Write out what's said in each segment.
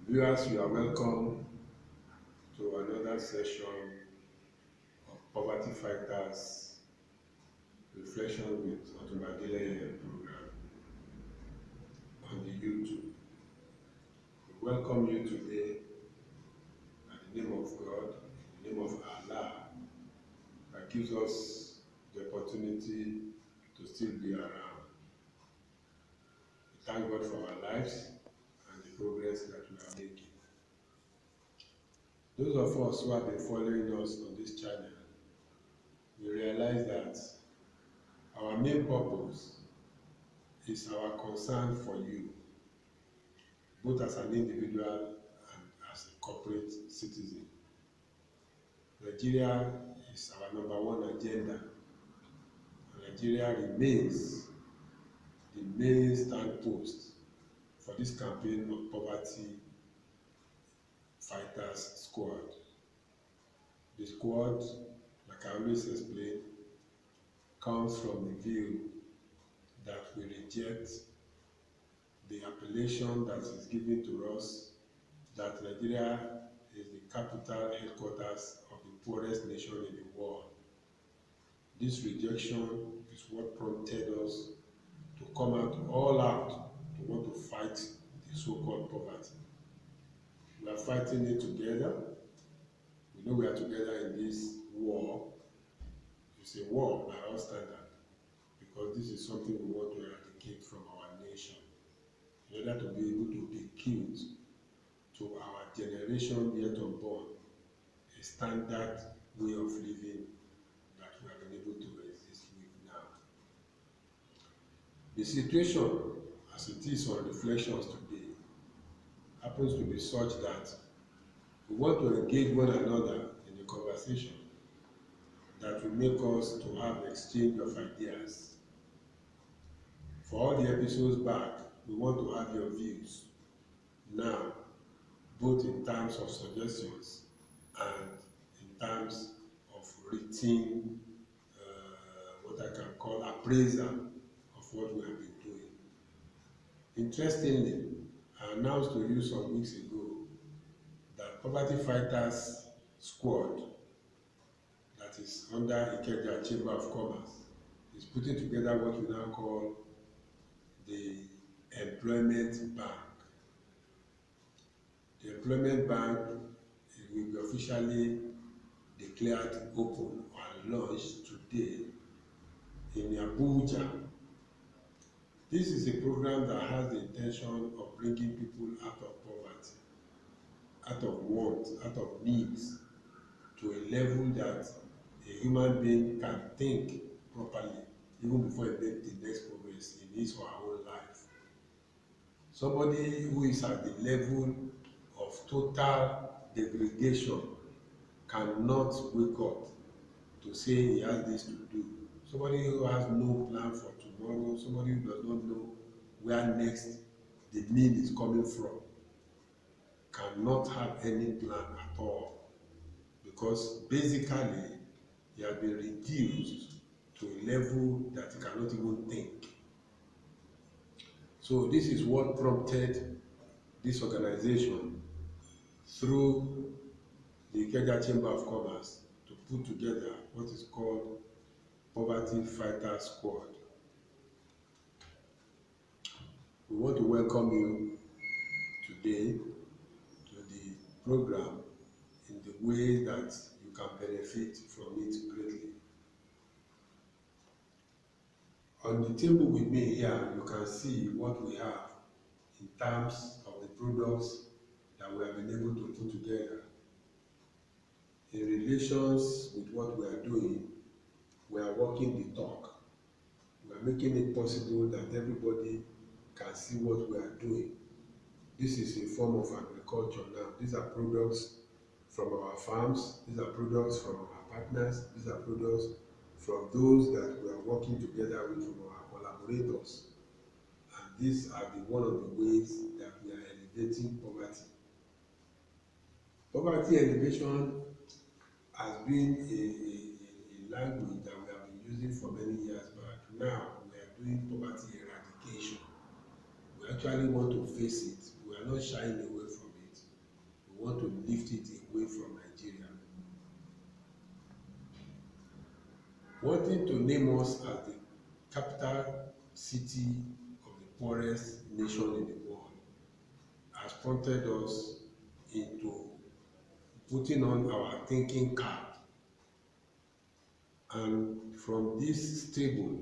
Viewers, you are welcome to another session of Poverty Fighters Reflection with Otunba Adeleye program on the YouTube. We welcome you today in the name of God, in the name of Allah, that gives us the opportunity to still be around. We thank God for our lives and the progress that we are making. Those of us who have been following us on this channel, we realize that our main purpose is our concern for you, both as an individual and as a corporate citizen. Nigeria is our number one agenda. Nigeria remains the main standpost for this campaign of Poverty Fighters Squad. The squad, like I always explain, comes from the view that we reject the appellation that is given to us that Nigeria is the capital headquarters of the poorest nation in the world. This rejection is what prompted us to come out all out to want to fight the so-called poverty. We are fighting it together. We know we are together in this war. It's a war by our standard because this is something we want to eradicate from our nation in order to be able to bequeath to our generation yet unborn a standard way of living that we have been able to exist with now. The situation as it is on reflections today happens to be such that we want to engage one another in a conversation that will make us to have exchange of ideas. For all the episodes back, we want to have your views now, both in terms of suggestions and in terms of written, what I can call appraisal of what we have been doing. Interestingly, I announced to you some weeks ago that Poverty Fighters Squad, that is under Ikeja Chamber of Commerce, is putting together what we now call the Employment Bank. The Employment Bank will be officially declared open and launched today in Abuja. This is a program that has the intention of bringing people out of poverty, out of want, out of needs, to a level that a human being can think properly even before he makes the next progress in his or her own life. Somebody who is at the level of total degradation cannot wake up to say he has this to do. Somebody who has no plan for tomorrow, somebody who does not know where next the meal is coming from, cannot have any plan at all, because basically he has been reduced to a level that he cannot even think. So this is what prompted this organization through the Ikeja Chamber of Commerce to put together what is called Poverty Fighter Squad. We want to welcome you today to the program in the way that you can benefit from it greatly. On the table with me here, you can see what we have in terms of the products that we have been able to put together. In relations with what we are doing, we are walking the talk. We are making it possible that everybody can see what we are doing. This is a form of agriculture now. These are products from our farms, these are products from our partners, these are products from those that we are working together with, from our collaborators. And these are one of the ways that we are elevating poverty. Poverty elevation has been a language that we have been using for many years, but now we are doing poverty eradication. We actually want to face it. We are not shying away from it. want to lift it away from Nigeria. Wanting to name us as the capital city of the poorest nation in the world has prompted us into putting on our thinking cap. And from this stable,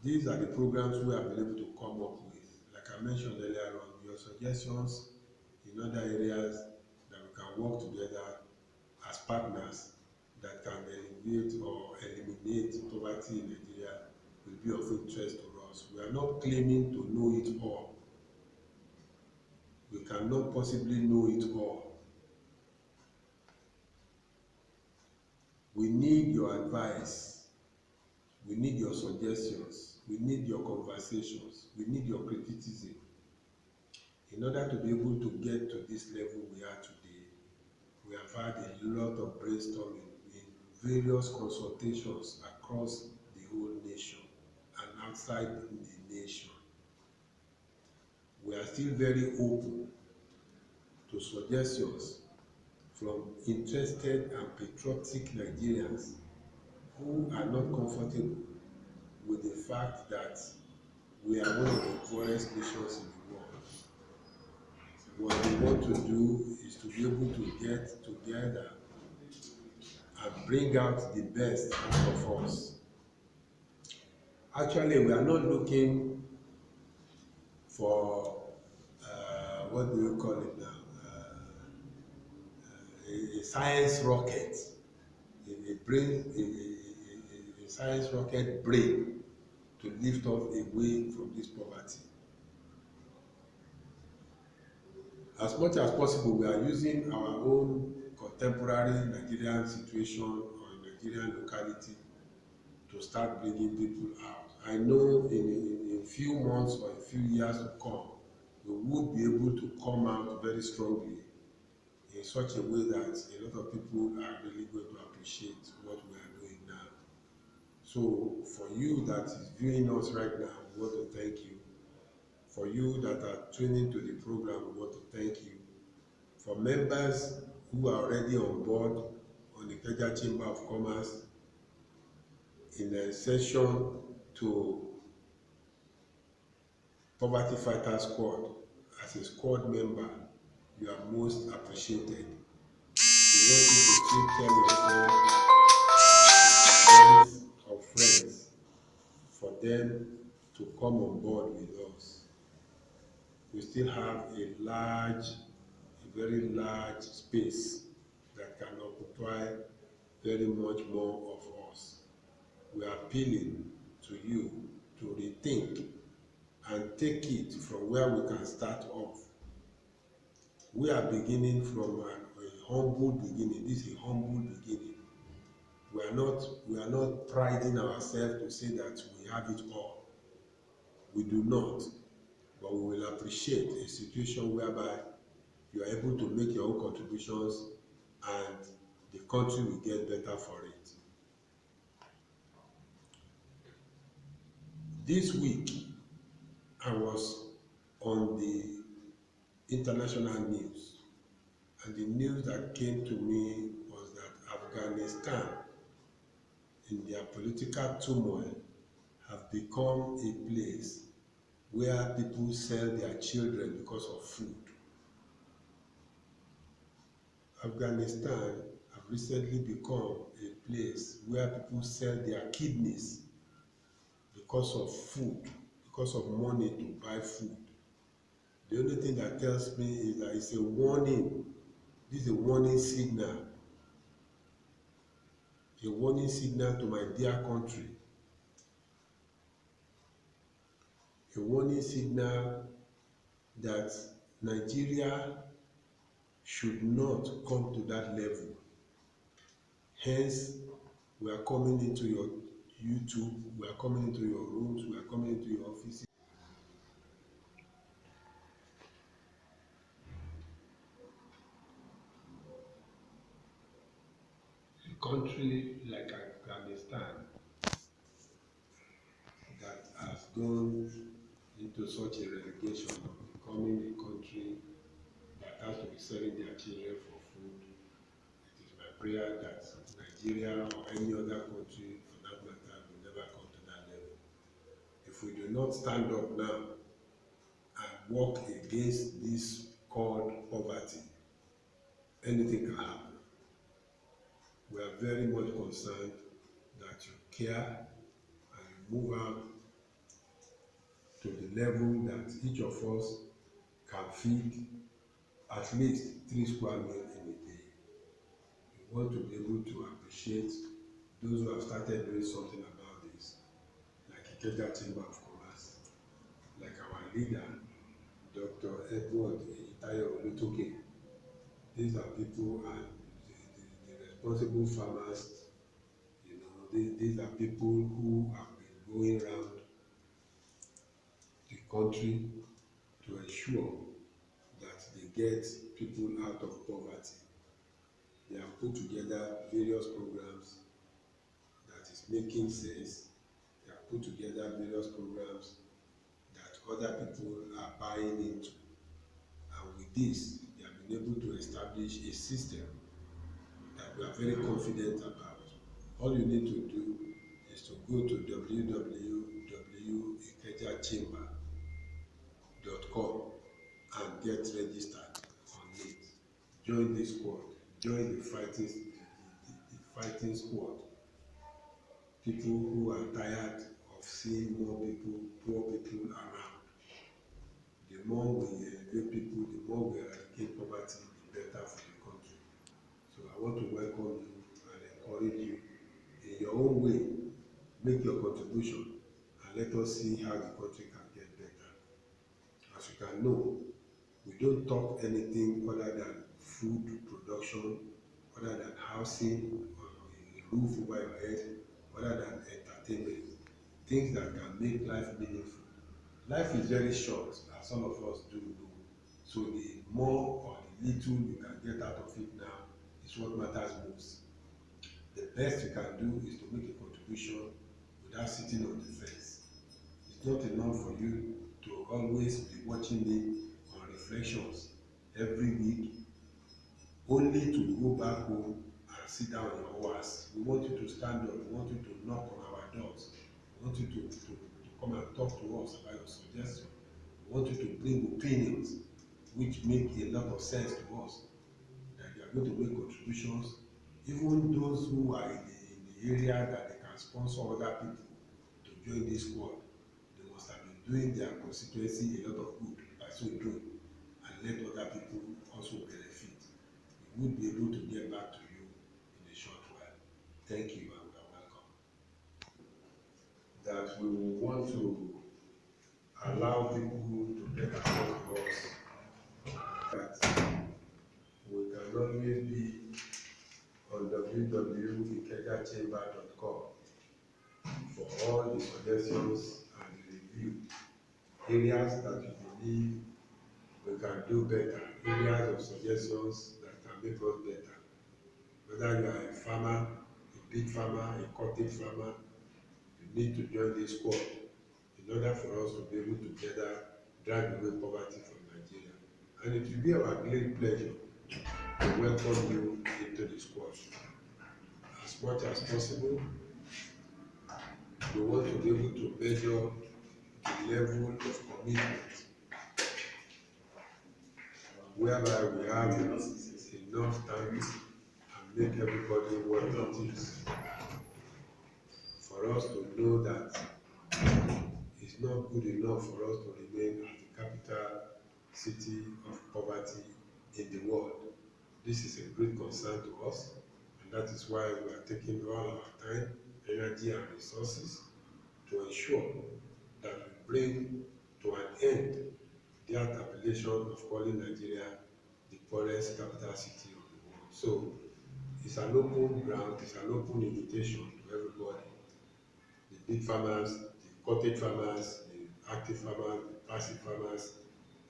these are the programs we have been able to come up with. Like I mentioned earlier on, your suggestions in other areas that we can work together as partners that can alleviate or eliminate poverty in Nigeria will be of interest to us. We are not claiming to know it all. We cannot possibly know it all. We need your advice. We need your suggestions. We need your conversations. We need your criticism. In order to be able to get to this level we are today, we have had a lot of brainstorming in various consultations across the whole nation and outside the nation. We are still very open to suggestions from interested and patriotic Nigerians who are not comfortable with the fact that we are one of the poorest nations in the world. What we want to do is to be able to get together and bring out the best out of us. Actually, we are not looking for what do you call it now? A science rocket, a science rocket brain to lift us away from this poverty. As much as possible, we are using our own contemporary Nigerian situation or Nigerian locality to start bringing people out. I know in a few months or a few years to come, we would be able to come out very strongly in such a way that a lot of people are really going to appreciate what we are doing now. So for you that is viewing us right now, we want to thank you. For you that are tuning to the program, we want to thank you. For members who are already on board on the Ikeja Chamber of Commerce in a session to Poverty Fighter Squad, as a squad member, you are most appreciated. We want you to please tell your friends or friends for them to come on board with us. We still have a very large space that can occupy very much more of us. We are appealing to you to rethink and take it from where we can start off. We are beginning from a humble beginning. This is a humble beginning. We are not priding ourselves to say that we have it all. We do not, but we will appreciate a situation whereby you are able to make your own contributions and the country will get better for it. This week, I was on the international news, and the news that came to me was that Afghanistan, in their political turmoil, have become a place where people sell their children because of food. Afghanistan have recently become a place where people sell their kidneys because of food, because of money to buy food. The only thing that tells me is that it's a warning. This is a warning signal. A warning signal to my dear country. A warning signal that Nigeria should not come to that level. Hence, we are coming into your YouTube, we are coming into your rooms, we are coming into your offices. A country like Afghanistan that has gone into such a relegation of becoming a country that has to be selling their prayer that Nigeria or any other country for that matter will never come to that level. If we do not stand up now and work against this called poverty, anything can happen. We are very much concerned that you care and you move out to the level that each of us can feed at least 3 square meals in a day. We want to be able to appreciate those who have started doing something about this, like Ikeja Chamber of Commerce, like our leader, Dr. Edward Itayo Olutoke. These are people and the responsible farmers. These are people who have been going around the country to ensure that they get people out of poverty. They have put together various programs that is making sense. They have put together various programs that other people are buying into. And with this, they have been able to establish a system that we are very confident about. All you need to do is to go to www.ikejachamber.com and get registered on it. Join the squad. Join the fighting squad. People who are tired of seeing more people, poor people around. The more we elevate people, the more we eradicate poverty, the better for the country. So I want to welcome you and encourage you in your own way. Make your contribution and let us see how the country can get better. As you can know, we don't talk anything other than food production, other than housing, or a roof over your head, other than entertainment, things that can make life meaningful. Life is very short, as all of us do know. So the more or the little you can get out of it now is what matters most. The best you can do is to make a contribution without sitting on the fence. It's not enough for you to always be watching me on reflections every week, only to go back home and sit down on your horse. We want you to stand up. We want you to knock on our doors. We want you to come and talk to us about your suggestions. We want you to bring opinions which make a lot of sense to us, that you are going to make contributions. Even those who are in the area that they can sponsor other people to join this squad, they must have been doing their constituency a lot of good by so doing, and let other people also benefit. We would be able to get back to you in a short while. Thank you and we are welcome. That we will want to allow people to get across to us that we can always be on www.ikejachamber.com for all the suggestions and the review. Areas that you believe we can do better, areas of suggestions that can make us better. Whether you are a farmer, a big farmer, a cottage farmer, you need to join this squad in order for us to be able to together drive away poverty from Nigeria. And it will be our great pleasure to welcome you into the squad. As much as possible, we want to be able to measure the level of commitment whereby we have enough time and make everybody what it is. For us to know that it's not good enough for us to remain as the capital city of poverty in the world. This is a great concern to us, and that is why we are taking all our time, energy, and resources to ensure that we bring to an end that appellation of calling Nigeria the poorest capital city of the world. So it's an open ground, it's an open invitation to everybody. The big farmers, the cottage farmers, the active farmers, the passive farmers,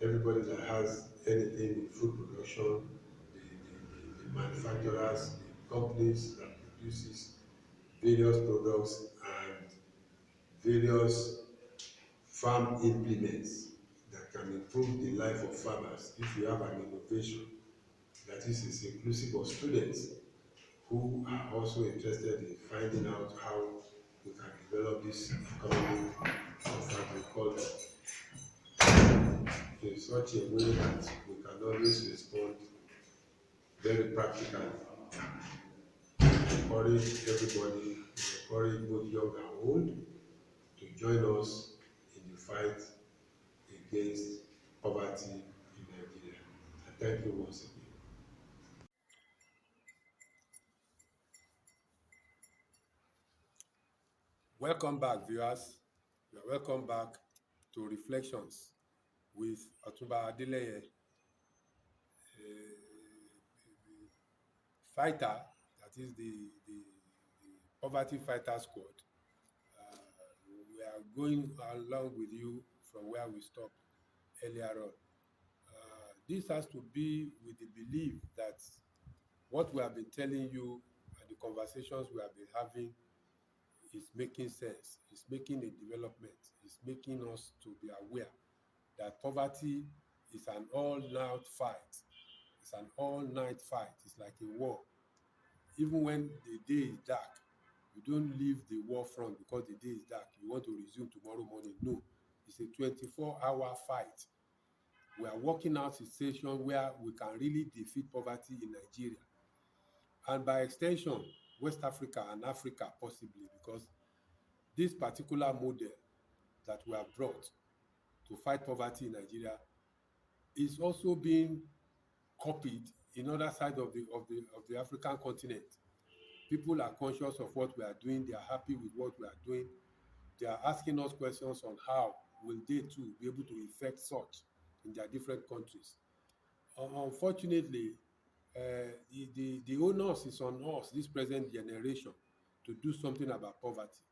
everybody that has anything in food production, the manufacturers, the companies that produces various products and various farm implements that can improve the life of farmers. If you have an innovation that is inclusive of students, who are also interested in finding out how we can develop this economy of agriculture in such a way that we can always respond very practically, encourage everybody, encourage both young and old to join us in the fight against poverty in Nigeria. And thank you once again. Welcome back, viewers. You are welcome back to Reflections with Otunba Adeleye, fighter, that is the Poverty Fighter Squad. Uh, we are going along with you from where we stopped earlier on. This has to be with the belief that what we have been telling you and the conversations we have been having is making sense, is making a development, is making us to be aware that poverty is an all-night fight. It's an all-night fight. It's like a war. Even when the day is dark, you don't leave the war front because the day is dark. You want to resume tomorrow morning. No, it's a 24-hour fight. We are working out a situation where we can really defeat poverty in Nigeria and by extension, West Africa and Africa possibly, because this particular model that we have brought to fight poverty in Nigeria is also being copied in other side of the African continent. People are conscious of what we are doing. They are happy with what we are doing. They are asking us questions on how will they too be able to effect such in their different countries. Unfortunately, the onus is on us, this present generation, to do something about poverty.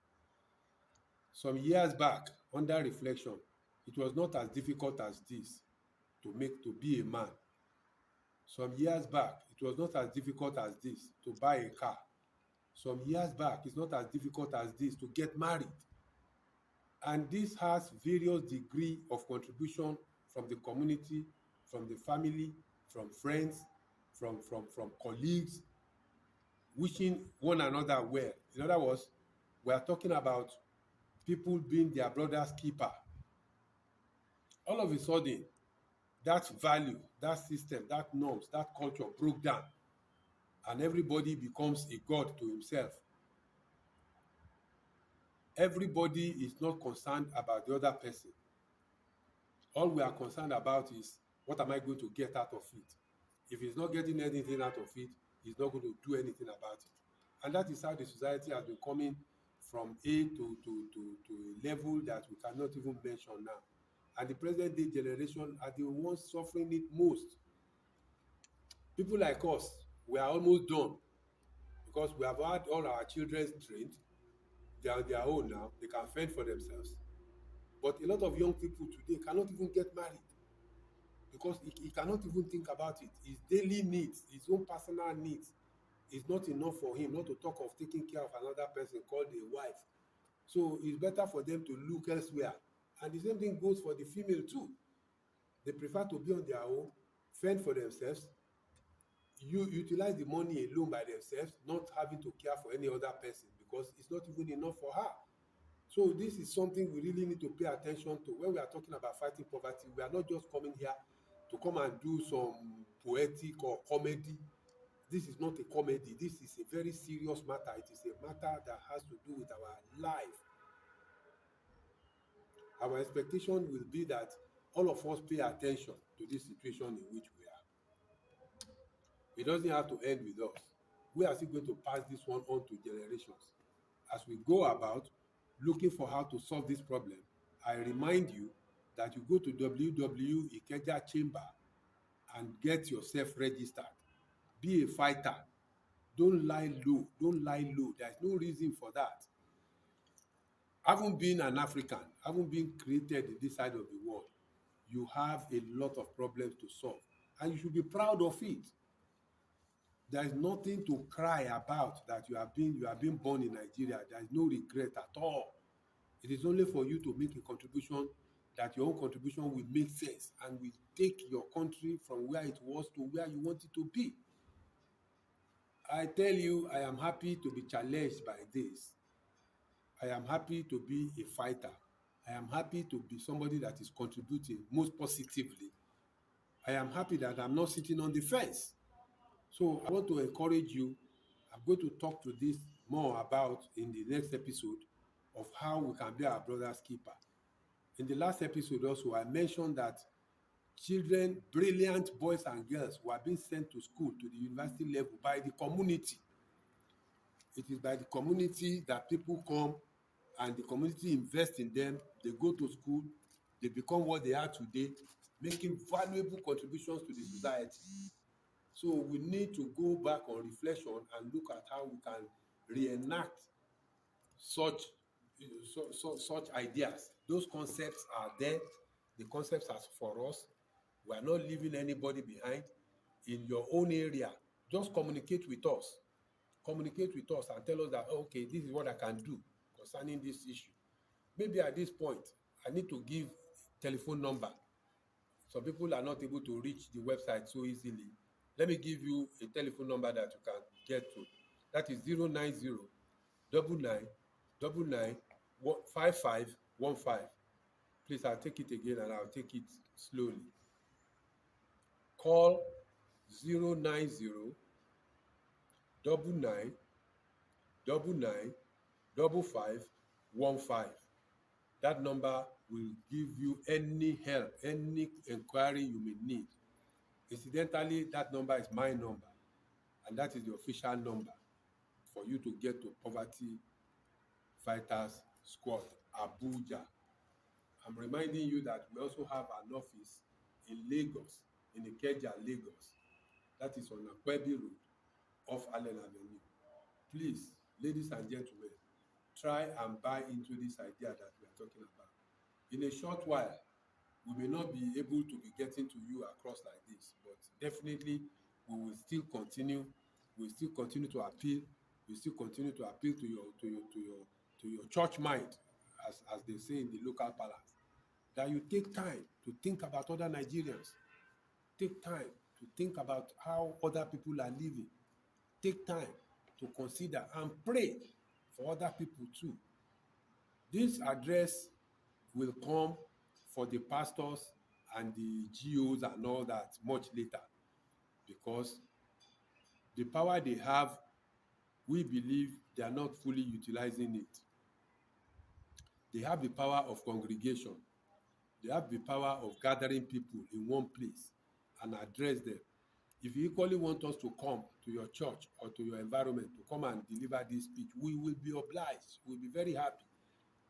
Some years back, under reflection, it was not as difficult as this to be a man. Some years back, it was not as difficult as this to buy a car. Some years back, it's not as difficult as this to get married. And this has various degree of contribution from the community, from the family, from friends, from colleagues, wishing one another well. In other words, we are talking about people being their brother's keeper. All of a sudden, that value, that system, that norms, that culture broke down, and everybody becomes a god to himself. Everybody is not concerned about the other person. All we are concerned about is what am I going to get out of it. If he's not getting anything out of it, he's not going to do anything about it. And that is how the society has been coming from A to a level that we cannot even mention now. And the present day generation are the ones suffering it most. People like us, we are almost done because we have had all our children trained. They are on their own now. They can fend for themselves. But a lot of young people today cannot even get married because he cannot even think about it. His daily needs, his own personal needs, is not enough for him, not to talk of taking care of another person called a wife. So it's better for them to look elsewhere. And the same thing goes for the female too. They prefer to be on their own, fend for themselves, utilize the money alone by themselves, not having to care for any other person because it's not even enough for her. So this is something we really need to pay attention to when we are talking about fighting poverty. We are not just coming here to come and do some poetic or comedy. This is not a comedy. This is a very serious matter. It is a matter that has to do with our life. Our expectation will be that all of us pay attention to this situation in which we are. It doesn't have to end with us. We are still going to pass this one on to generations. As we go about looking for how to solve this problem, I remind you that you go to www.ikeja chamber and get yourself registered. Be a fighter. Don't lie low. Don't lie low. There's no reason for that. Having been an African, having been created in this side of the world, you have a lot of problems to solve. And you should be proud of it. There is nothing to cry about that you have been born in Nigeria. There is no regret at all. It is only for you to make a contribution that your own contribution will make sense and will take your country from where it was to where you want it to be. I tell you, I am happy to be challenged by this. I am happy to be a fighter. I am happy to be somebody that is contributing most positively. I am happy that I'm not sitting on the fence. So I want to encourage you. I'm going to talk to this more about in the next episode of how we can be our brother's keeper. In the last episode also, I mentioned that children, brilliant boys and girls, were being sent to school to the university level by the community. It is by the community that people come and the community invest in them. They go to school, they become what they are today, making valuable contributions to the society. So we need to go back on reflection and look at how we can reenact such such ideas. Those concepts are there. The concepts are for us. We are not leaving anybody behind. In your own area, just communicate with us. Communicate with us and tell us that, okay, this is what I can do concerning this issue. Maybe at this point, I need to give telephone number. Some people are not able to reach the website so easily. Let me give you a telephone number that you can get to. That is 090 99 99 5515. Please, I'll take it again and I'll take it slowly. Call 090 99 99 5515. That number will give you any help, any inquiry you may need. Incidentally, that number is my number, and that is the official number for you to get to Poverty Fighters Squad, Abuja. I'm reminding you that we also have an office in Lagos, in Ikeja, Lagos. That is on Akwebi Road, off Allen Avenue. Please, ladies and gentlemen, try and buy into this idea that we are talking about. In a short while, we may not be able to be getting to you across like this, but definitely we will still continue. We will still continue to appeal. We will still continue to appeal to your church mind, as they say in the local parlance, that you take time to think about other Nigerians. Take time to think about how other people are living. Take time to consider and pray for other people too. This address will come for the pastors and the GOs and all that much later, because the power they have, we believe they are not fully utilizing it. They have the power of congregation. They have the power of gathering people in one place and address them. If you equally want us to come to your church or to your environment to come and deliver this speech, we will be obliged. We'll be very happy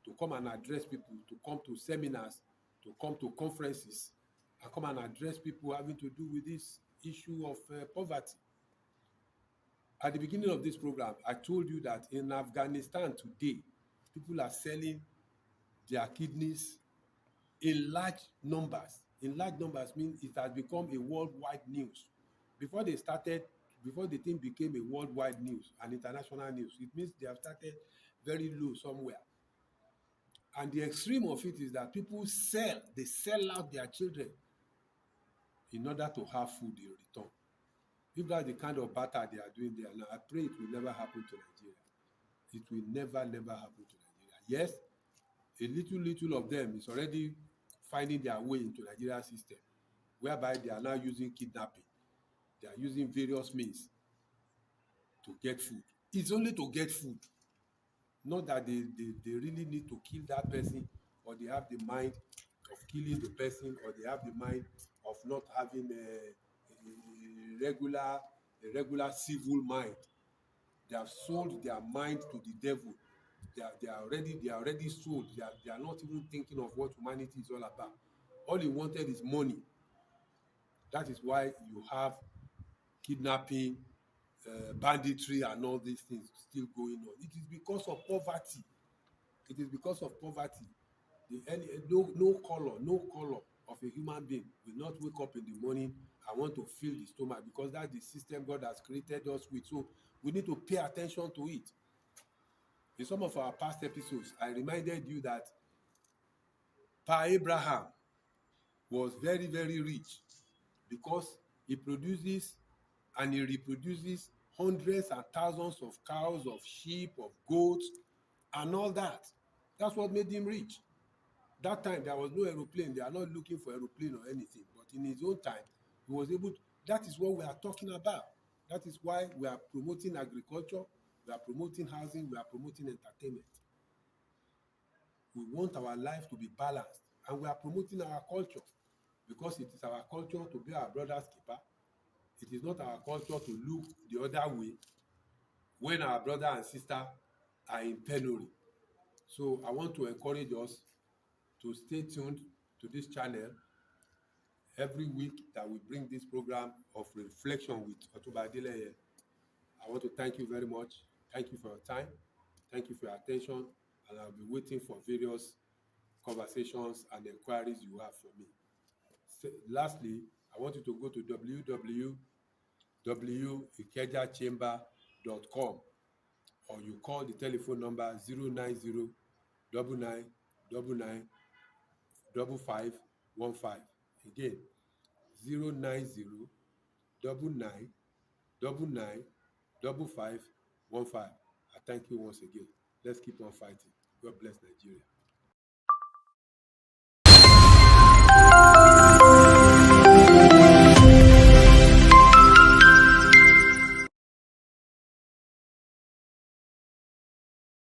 to come and address people, to come to seminars, to come to conferences, and come and address people having to do with this issue of poverty. At the beginning of this program, I told you that in Afghanistan today, people are selling their kidneys in large numbers. In large numbers means it has become a worldwide news. Before they started, before the thing became a worldwide news and international news, it means they have started very low somewhere. And the extreme of it is that people they sell out their children in order to have food in return. If that's the kind of battle they are doing there now, I pray it will never happen to Nigeria. It will never, never happen to Nigeria. Yes, a little of them is already finding their way into Nigeria system, whereby they are now using kidnapping. They are using various means to get food. It's only to get food, not that they really need to kill that person, or they have the mind of killing the person, or they have the mind of not having a regular civil mind. They have sold their mind to the devil. They are already sold. They are not even thinking of what humanity is all about. All he wanted is money. That is why you have kidnapping, banditry, and all these things still going on. It is because of poverty. It is because of poverty. No color of a human being will not wake up in the morning and want to fill the stomach, because that's the system God has created us with. So we need to pay attention to it. In some of our past episodes, I reminded you that Pa Abraham was very, very rich because he produces and he reproduces hundreds and thousands of cows, of sheep, of goats, and all that. That's what made him rich. That time there was no aeroplane. They are not looking for aeroplane or anything. But in his own time, he was able to. That is what we are talking about. That is why we are promoting agriculture, we are promoting housing, we are promoting entertainment. We want our life to be balanced, and we are promoting our culture because it is our culture to be our brother's keeper. It is not our culture to look the other way when our brother and sister are in penury. So I want to encourage us to stay tuned to this channel every week that we bring this program of reflection with Otunba Adeleye. I want to thank you very much. Thank you for your time. Thank you for your attention. And I'll be waiting for various conversations and inquiries you have for me. Lastly, I want you to go to www.ikejachamber.com, or you call the telephone number 090 99 99 5515. Again, 090 99 99 5515. I thank you once again. Let's keep on fighting. God bless Nigeria.